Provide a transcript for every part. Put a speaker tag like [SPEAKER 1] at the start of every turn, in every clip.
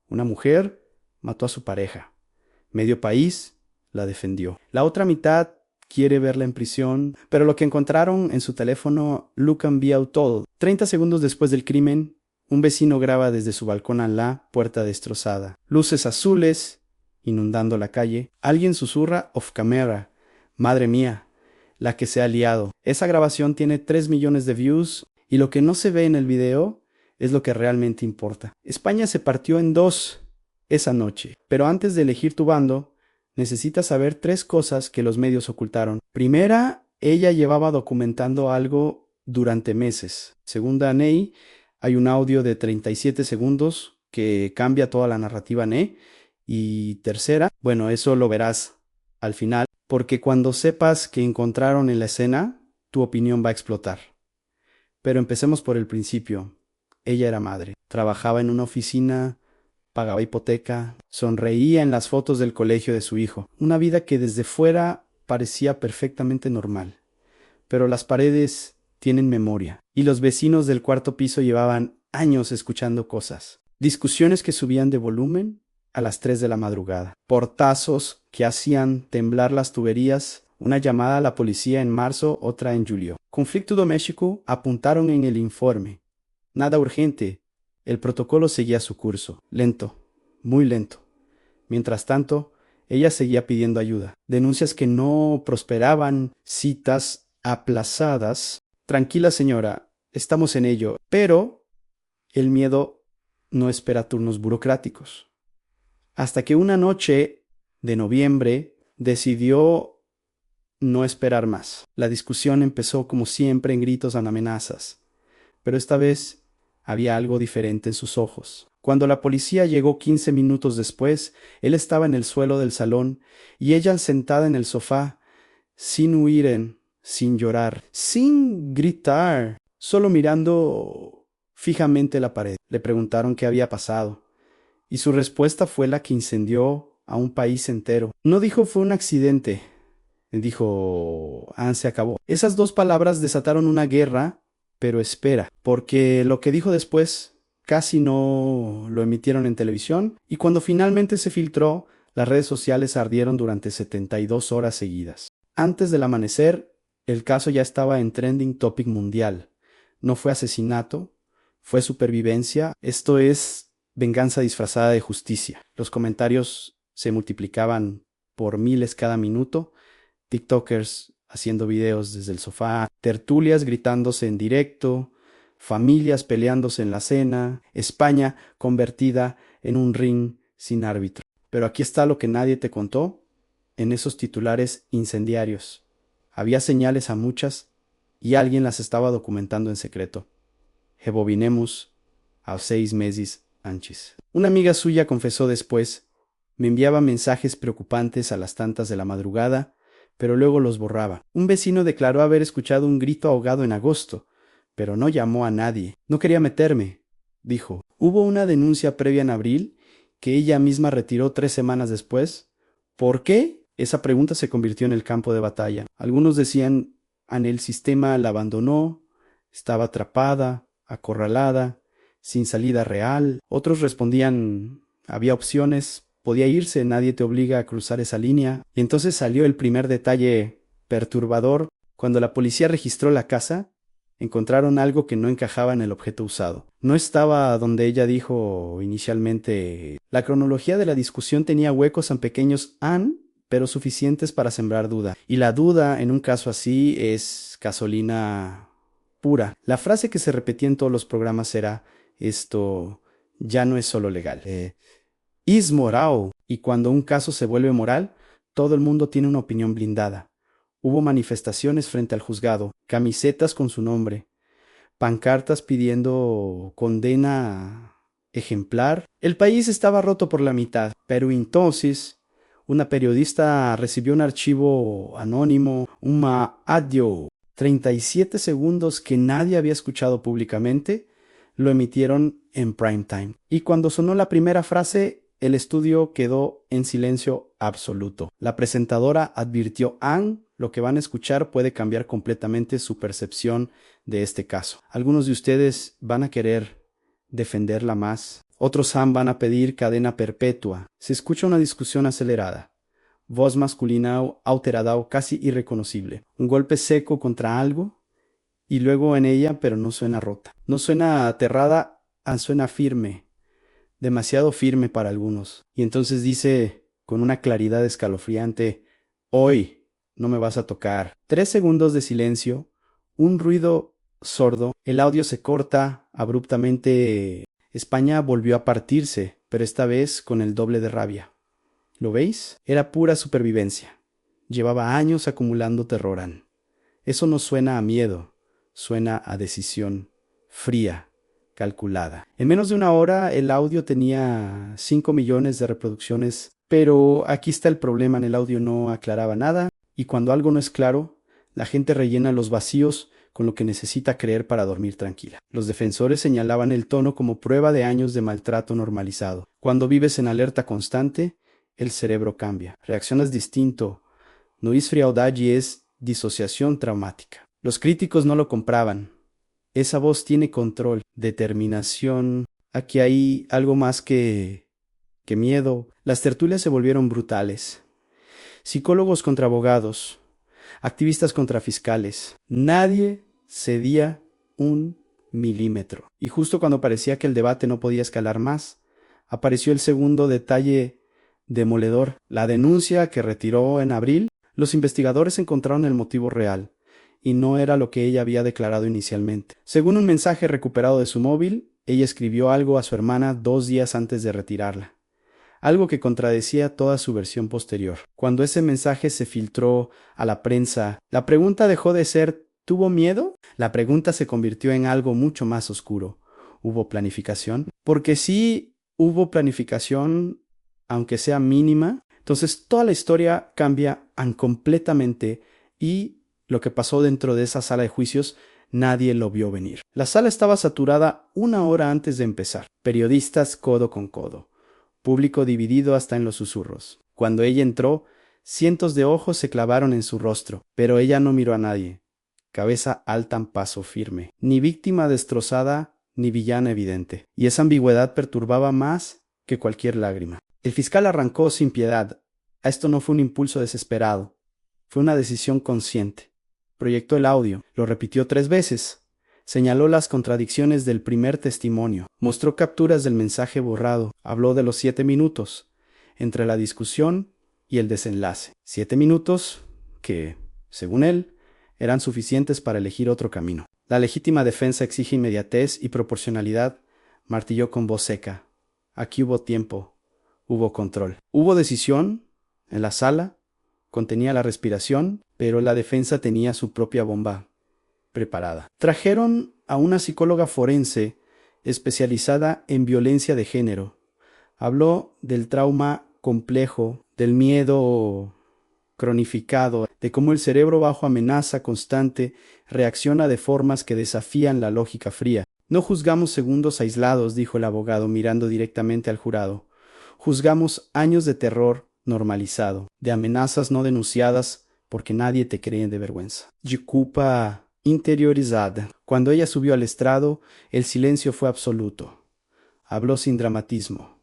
[SPEAKER 1] Una mujer mató a su pareja. Medio país la defendió. La otra mitad quiere verla en prisión, pero lo que encontraron en su teléfono lo cambió todo. 30 segundos después del crimen, un vecino graba desde su balcón a la puerta destrozada. Luces azules inundando la calle. Alguien susurra off camera. Madre mía, la que se ha liado. Esa grabación tiene 3 millones de views y lo que no se ve en el video es lo que realmente importa. España se partió en dos esa noche, pero antes de elegir tu bando, necesitas saber 3 cosas que los medios ocultaron. Primera, ella llevaba documentando algo durante meses. Segunda, Ney, hay un audio de 37 segundos que cambia toda la narrativa Ney. Y tercera, bueno, eso lo verás al final, porque cuando sepas que encontraron en la escena, tu opinión va a explotar. Pero empecemos por el principio. Ella era madre, trabajaba en una oficina, pagaba hipoteca, sonreía en las fotos del colegio de su hijo. Una vida que desde fuera parecía perfectamente normal. Pero las paredes tienen memoria, y los vecinos del cuarto piso llevaban años escuchando cosas. Discusiones que subían de volumen a las 3 de la madrugada. Portazos que hacían temblar las tuberías. Una llamada a la policía en marzo, otra en julio. Conflicto doméstico, apuntaron en el informe. Nada urgente. El protocolo seguía su curso. Lento, muy lento. Mientras tanto, ella seguía pidiendo ayuda. Denuncias que no prosperaban, citas aplazadas. Tranquila señora, estamos en ello. Pero el miedo no espera turnos burocráticos. Hasta que una noche de noviembre decidió no esperar más. La discusión empezó como siempre en gritos y amenazas, pero esta vez había algo diferente en sus ojos. Cuando la policía llegó 15 minutos después, él estaba en el suelo del salón y ella sentada en el sofá, sin huir, sin llorar, sin gritar, solo mirando fijamente la pared. Le preguntaron qué había pasado. Y su respuesta fue la que incendió a un país entero. No dijo fue un accidente. Dijo, se acabó. Esas 2 palabras desataron una guerra, pero espera, porque lo que dijo después casi no lo emitieron en televisión y cuando finalmente se filtró, las redes sociales ardieron durante 72 horas seguidas. Antes del amanecer, el caso ya estaba en trending topic mundial. No fue asesinato, fue supervivencia. Esto es venganza disfrazada de justicia. Los comentarios se multiplicaban por miles cada minuto. TikTokers haciendo videos desde el sofá, tertulias gritándose en directo, familias peleándose en la cena, España convertida en un ring sin árbitro. Pero aquí está lo que nadie te contó en esos titulares incendiarios. Había señales a muchas y alguien las estaba documentando en secreto. Rebobinemos a 6 meses antes. Una amiga suya confesó después, me enviaba mensajes preocupantes a las tantas de la madrugada, pero luego los borraba. Un vecino declaró haber escuchado un grito ahogado en agosto, pero no llamó a nadie. No quería meterme, dijo. Hubo una denuncia previa en abril que ella misma retiró 3 semanas después. ¿Por qué? Esa pregunta se convirtió en el campo de batalla. Algunos decían, el sistema la abandonó, estaba atrapada, acorralada, sin salida real. Otros respondían, había opciones, podía irse, nadie te obliga a cruzar esa línea. Y entonces salió el primer detalle perturbador. Cuando la policía registró la casa, encontraron algo que no encajaba en el objeto usado. No estaba donde ella dijo inicialmente. La cronología de la discusión tenía huecos tan pequeños, pero suficientes para sembrar duda. Y la duda en un caso así es gasolina pura. La frase que se repetía en todos los programas era, esto ya no es solo legal. Es moral. Y cuando un caso se vuelve moral, todo el mundo tiene una opinión blindada. Hubo manifestaciones frente al juzgado, camisetas con su nombre, pancartas pidiendo condena ejemplar. El país estaba roto por la mitad, pero entonces una periodista recibió un archivo anónimo, un audio, 37 segundos que nadie había escuchado públicamente, lo emitieron en prime time. Y cuando sonó la primera frase, el estudio quedó en silencio absoluto. La presentadora advirtió, lo que van a escuchar puede cambiar completamente su percepción de este caso. Algunos de ustedes van a querer defenderla más. Otros van a pedir cadena perpetua. Se escucha una discusión acelerada. Voz masculina alterada o casi irreconocible. Un golpe seco contra algo y luego en ella, pero no suena rota. No suena aterrada, suena firme. Demasiado firme para algunos. Y entonces dice con una claridad escalofriante: hoy no me vas a tocar. 3 segundos de silencio, un ruido sordo, el audio se corta abruptamente. España volvió a partirse, pero esta vez con el doble de rabia. ¿Lo veis? Era pura supervivencia. Llevaba años acumulando terror. Eso no suena a miedo, suena a decisión fría, calculada. En menos de una hora el audio tenía 5 millones de reproducciones, pero aquí está el problema: en el audio no aclaraba nada, y cuando algo no es claro, la gente rellena los vacíos con lo que necesita creer para dormir tranquila. Los defensores señalaban el tono como prueba de años de maltrato normalizado. Cuando vives en alerta constante, el cerebro cambia. Reaccionas distinto. No es frialdad y es disociación traumática. Los críticos no lo compraban. Esa voz tiene control, determinación. Aquí hay algo más que miedo. Las tertulias se volvieron brutales. Psicólogos contra abogados, activistas contra fiscales. Nadie cedía un milímetro. Y justo cuando parecía que el debate no podía escalar más, apareció el segundo detalle demoledor: la denuncia que retiró en abril. Los investigadores encontraron el motivo real, y no era lo que ella había declarado inicialmente. Según un mensaje recuperado de su móvil, ella escribió algo a su hermana 2 días antes de retirarla, algo que contradecía toda su versión posterior. Cuando ese mensaje se filtró a la prensa, la pregunta dejó de ser ¿tuvo miedo? La pregunta se convirtió en algo mucho más oscuro. ¿Hubo planificación? Porque sí hubo planificación, aunque sea mínima. Entonces toda la historia cambia completamente, y lo que pasó dentro de esa sala de juicios nadie lo vio venir. La sala estaba saturada 1 hora antes de empezar. Periodistas codo con codo. Público dividido hasta en los susurros. Cuando ella entró, cientos de ojos se clavaron en su rostro, pero ella no miró a nadie. Cabeza alta, en paso firme. Ni víctima destrozada, ni villana evidente. Y esa ambigüedad perturbaba más que cualquier lágrima. El fiscal arrancó sin piedad. Esto no fue un impulso desesperado. Fue una decisión consciente. Proyectó el audio. Lo repitió 3 veces. Señaló las contradicciones del primer testimonio. Mostró capturas del mensaje borrado. Habló de los 7 minutos entre la discusión y el desenlace. 7 minutos que, según él, eran suficientes para elegir otro camino. La legítima defensa exige inmediatez y proporcionalidad, martilló con voz seca. Aquí hubo tiempo, hubo control. Hubo decisión en la sala, contenía la respiración, pero la defensa tenía su propia bomba preparada. Trajeron a una psicóloga forense especializada en violencia de género. Habló del trauma complejo, del miedo cronificado, de cómo el cerebro bajo amenaza constante reacciona de formas que desafían la lógica fría. No juzgamos segundos aislados, dijo el abogado mirando directamente al jurado. Juzgamos años de terror normalizado, de amenazas no denunciadas porque nadie te cree de vergüenza. De culpa interiorizada. Cuando ella subió al estrado, el silencio fue absoluto. Habló sin dramatismo,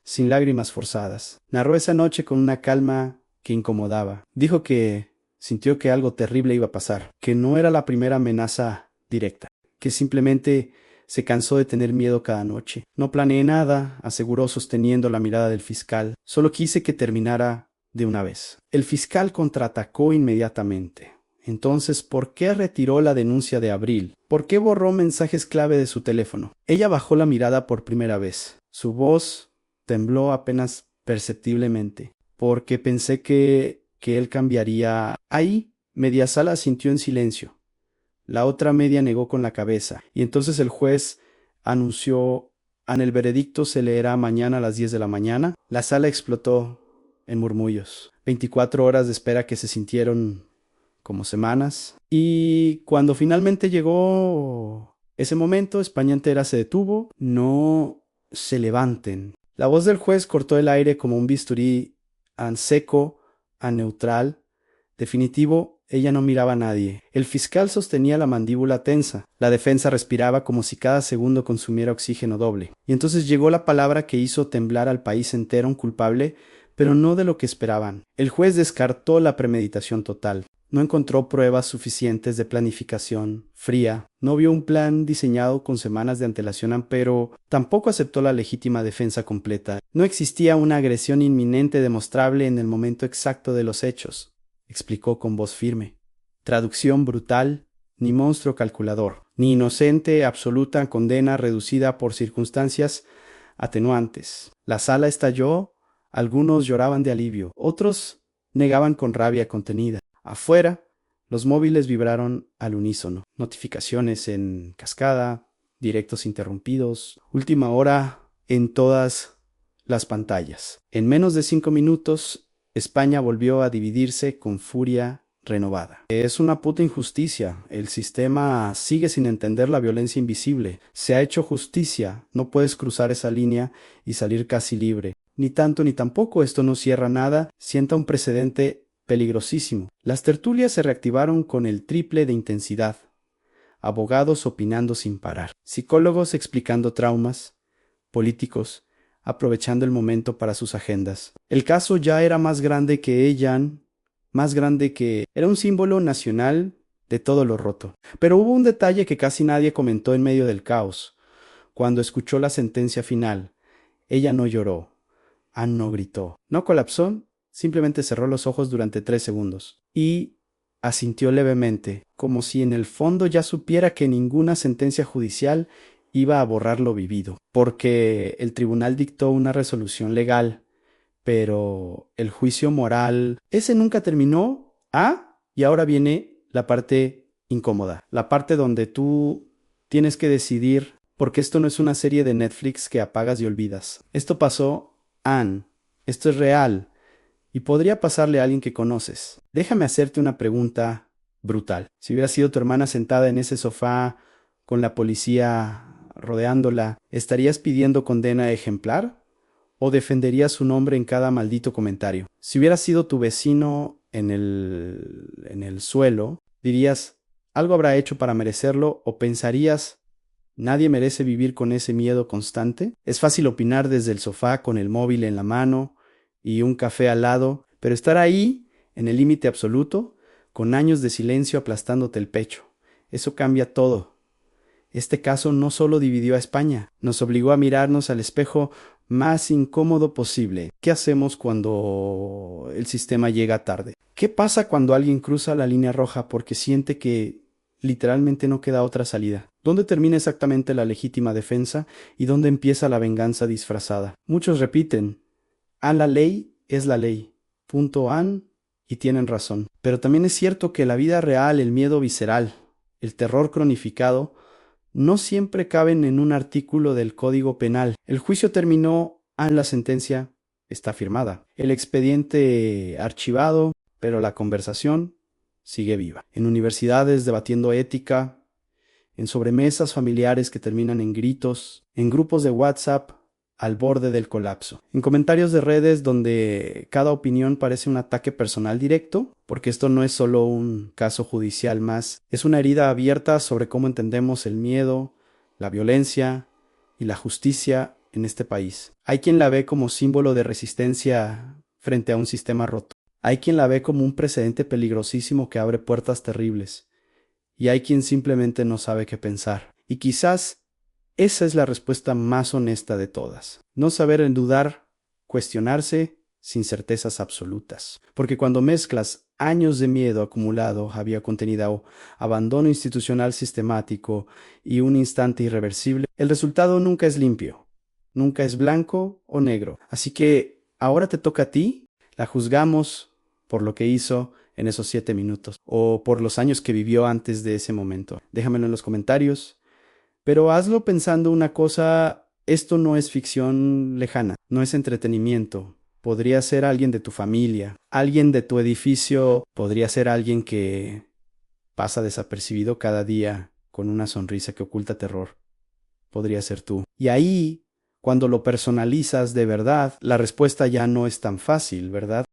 [SPEAKER 1] sin lágrimas forzadas. Narró esa noche con una calma que incomodaba. Dijo que sintió que algo terrible iba a pasar, que no era la primera amenaza directa, que simplemente se cansó de tener miedo cada noche. No planeé nada, aseguró sosteniendo la mirada del fiscal. Solo quise que terminara de una vez. El fiscal contraatacó inmediatamente. Entonces, ¿por qué retiró la denuncia de abril? ¿Por qué borró mensajes clave de su teléfono? Ella bajó la mirada por primera vez. Su voz tembló apenas perceptiblemente. Porque pensé que él cambiaría. Ahí, media sala asintió en silencio. La otra media negó con la cabeza. Y entonces el juez anunció: el veredicto se leerá mañana a las 10 de la mañana. La sala explotó en murmullos. 24 horas de espera que se sintieron como semanas. Y cuando finalmente llegó ese momento, España entera se detuvo. No se levanten. La voz del juez cortó el aire como un bisturí seco, neutral, definitivo. Ella no miraba a nadie. El fiscal sostenía la mandíbula tensa. La defensa respiraba como si cada segundo consumiera oxígeno doble. Y entonces llegó la palabra que hizo temblar al país entero, un culpable, pero no de lo que esperaban. El juez descartó la premeditación total. No encontró pruebas suficientes de planificación fría. No vio un plan diseñado con semanas de antelación, pero tampoco aceptó la legítima defensa completa. No existía una agresión inminente demostrable en el momento exacto de los hechos, explicó con voz firme. Traducción brutal, ni monstruo calculador, ni inocente absoluta condena reducida por circunstancias atenuantes. La sala estalló, algunos lloraban de alivio, otros negaban con rabia contenida. Afuera, los móviles vibraron al unísono. Notificaciones en cascada, directos interrumpidos, última hora en todas las pantallas. En menos de 5 minutos, España volvió a dividirse con furia renovada. Es una puta injusticia. El sistema sigue sin entender la violencia invisible. Se ha hecho justicia. No puedes cruzar esa línea y salir casi libre. Ni tanto ni tampoco. Esto no cierra nada. Sienta un precedente peligrosísimo. Las tertulias se reactivaron con el triple de intensidad. Abogados opinando sin parar. Psicólogos explicando traumas. Políticos aprovechando el momento para sus agendas. El caso ya era más grande que ella, más grande que... Era un símbolo nacional de todo lo roto. Pero hubo un detalle que casi nadie comentó en medio del caos. Cuando escuchó la sentencia final, ella no lloró. Ann no gritó. No colapsó, simplemente cerró los ojos durante 3 segundos. Y asintió levemente, como si en el fondo ya supiera que ninguna sentencia judicial iba a borrar lo vivido, porque el tribunal dictó una resolución legal, pero el juicio moral, ese nunca terminó. Y ahora viene la parte incómoda, la parte donde tú tienes que decidir, porque esto no es una serie de Netflix que apagas y olvidas. Esto pasó, Ann, esto es real, y podría pasarle a alguien que conoces. Déjame hacerte una pregunta brutal. Si hubiera sido tu hermana sentada en ese sofá con la policía rodeándola, ¿estarías pidiendo condena ejemplar o defenderías su nombre en cada maldito comentario? Si hubiera sido tu vecino en el suelo, dirías, algo habrá hecho para merecerlo, o pensarías, nadie merece vivir con ese miedo constante. Es fácil opinar desde el sofá con el móvil en la mano y un café al lado, pero estar ahí, en el límite absoluto, con años de silencio aplastándote el pecho, eso cambia todo. Este caso no solo dividió a España, nos obligó a mirarnos al espejo más incómodo posible. ¿Qué hacemos cuando el sistema llega tarde? ¿Qué pasa cuando alguien cruza la línea roja porque siente que literalmente no queda otra salida? ¿Dónde termina exactamente la legítima defensa y dónde empieza la venganza disfrazada? Muchos repiten, la ley es la ley. Punto Ann, y tienen razón. Pero también es cierto que la vida real, el miedo visceral, el terror cronificado, no siempre caben en un artículo del Código Penal. El juicio terminó, la sentencia está firmada. El expediente archivado, pero la conversación sigue viva. En universidades debatiendo ética, en sobremesas familiares que terminan en gritos, en grupos de WhatsApp al borde del colapso, en comentarios de redes donde cada opinión parece un ataque personal directo, porque esto no es solo un caso judicial más, es una herida abierta sobre cómo entendemos el miedo, la violencia y la justicia en este país. Hay quien la ve como símbolo de resistencia frente a un sistema roto. Hay quien la ve como un precedente peligrosísimo que abre puertas terribles. Y hay quien simplemente no sabe qué pensar. Y quizás esa es la respuesta más honesta de todas. No saber en dudar, cuestionarse sin certezas absolutas. Porque cuando mezclas años de miedo acumulado, había contenido abandono institucional sistemático y un instante irreversible, el resultado nunca es limpio, nunca es blanco o negro. Así que ahora te toca a ti, la juzgamos por lo que hizo en esos 7 minutos o por los años que vivió antes de ese momento. Déjamelo en los comentarios. Pero hazlo pensando una cosa, esto no es ficción lejana, no es entretenimiento. Podría ser alguien de tu familia, alguien de tu edificio, podría ser alguien que pasa desapercibido cada día con una sonrisa que oculta terror. Podría ser tú. Y ahí, cuando lo personalizas de verdad, la respuesta ya no es tan fácil, ¿verdad?